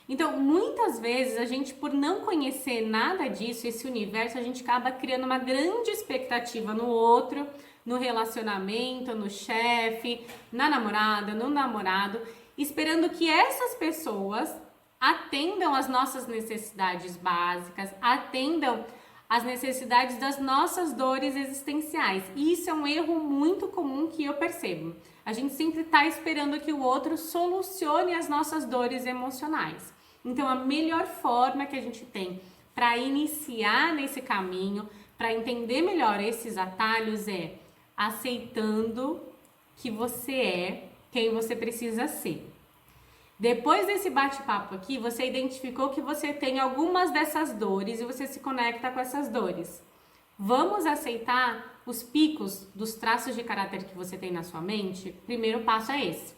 Então, muitas vezes, a gente, por não conhecer nada disso, esse universo, a gente acaba criando uma grande expectativa no outro, no relacionamento, no chefe, na namorada, no namorado, esperando que essas pessoas atendam às nossas necessidades básicas, atendam as necessidades das nossas dores existenciais. E isso é um erro muito comum que eu percebo. A gente sempre está esperando que o outro solucione as nossas dores emocionais. Então, a melhor forma que a gente tem para iniciar nesse caminho, para entender melhor esses atalhos, é aceitando que você é quem você precisa ser. Depois desse bate-papo aqui, você identificou que você tem algumas dessas dores e você se conecta com essas dores. Vamos aceitar os picos dos traços de caráter que você tem na sua mente? O primeiro passo é esse.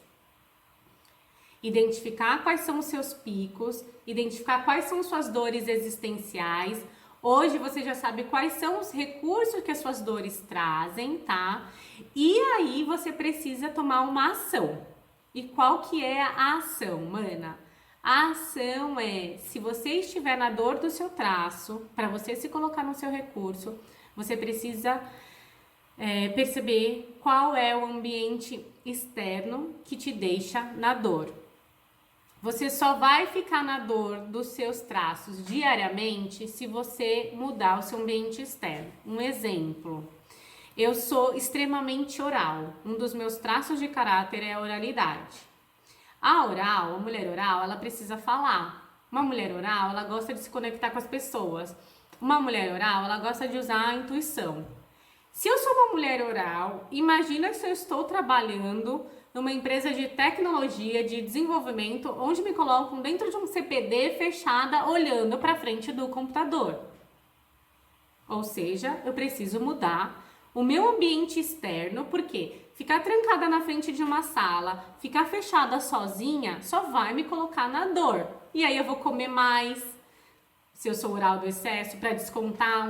Identificar quais são os seus picos, identificar quais são suas dores existenciais. Hoje você já sabe quais são os recursos que as suas dores trazem, tá? E aí você precisa tomar uma ação. E qual que é a ação, mana? A ação é, se você estiver na dor do seu traço, para você se colocar no seu recurso, você precisa perceber qual é o ambiente externo que te deixa na dor. Você só vai ficar na dor dos seus traços diariamente se você mudar o seu ambiente externo. Um exemplo, eu sou extremamente oral. Um dos meus traços de caráter é a oralidade. A mulher oral, ela precisa falar. Uma mulher oral, ela gosta de se conectar com as pessoas. Uma mulher oral, ela gosta de usar a intuição. Se eu sou uma mulher oral, imagina se eu estou trabalhando numa empresa de tecnologia, de desenvolvimento, onde me colocam dentro de um CPD fechada, olhando para frente do computador. Ou seja, eu preciso mudar o meu ambiente externo, porque ficar trancada na frente de uma sala, ficar fechada sozinha, só vai me colocar na dor. E aí eu vou comer mais, se eu sou oral do excesso, para descontar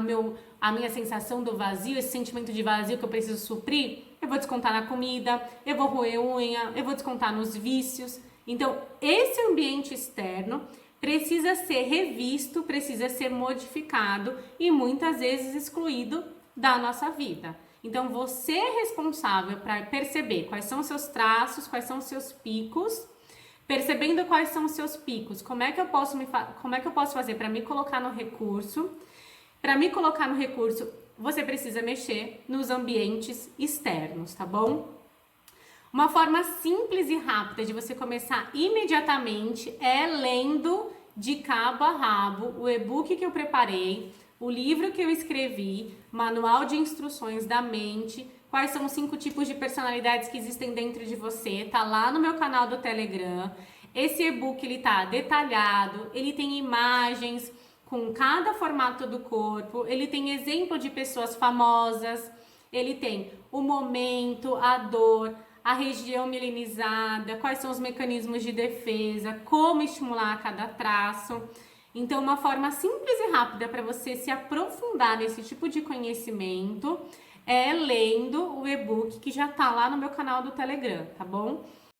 a minha sensação do vazio, esse sentimento de vazio que eu preciso suprir, eu vou descontar na comida, eu vou roer unha, eu vou descontar nos vícios. Então, esse ambiente externo precisa ser revisto, precisa ser modificado e muitas vezes excluído da nossa vida. Então, você é responsável para perceber quais são os seus traços, quais são os seus picos. Percebendo quais são os seus picos, como é que eu posso fazer para me colocar no recurso? Para me colocar no recurso, você precisa mexer nos ambientes externos, tá bom? Uma forma simples e rápida de você começar imediatamente é lendo de cabo a rabo o e-book que eu preparei, o livro que eu escrevi, Manual de Instruções da Mente, quais são os 5 tipos de personalidades que existem dentro de você, tá lá no meu canal do Telegram. Esse e-book, ele tá detalhado, ele tem imagens com cada formato do corpo, ele tem exemplo de pessoas famosas, ele tem o momento, a dor, a região mielinizada, quais são os mecanismos de defesa, como estimular cada traço. Então, uma forma simples e rápida para você se aprofundar nesse tipo de conhecimento é lendo o e-book que já tá lá no meu canal do Telegram, tá bom?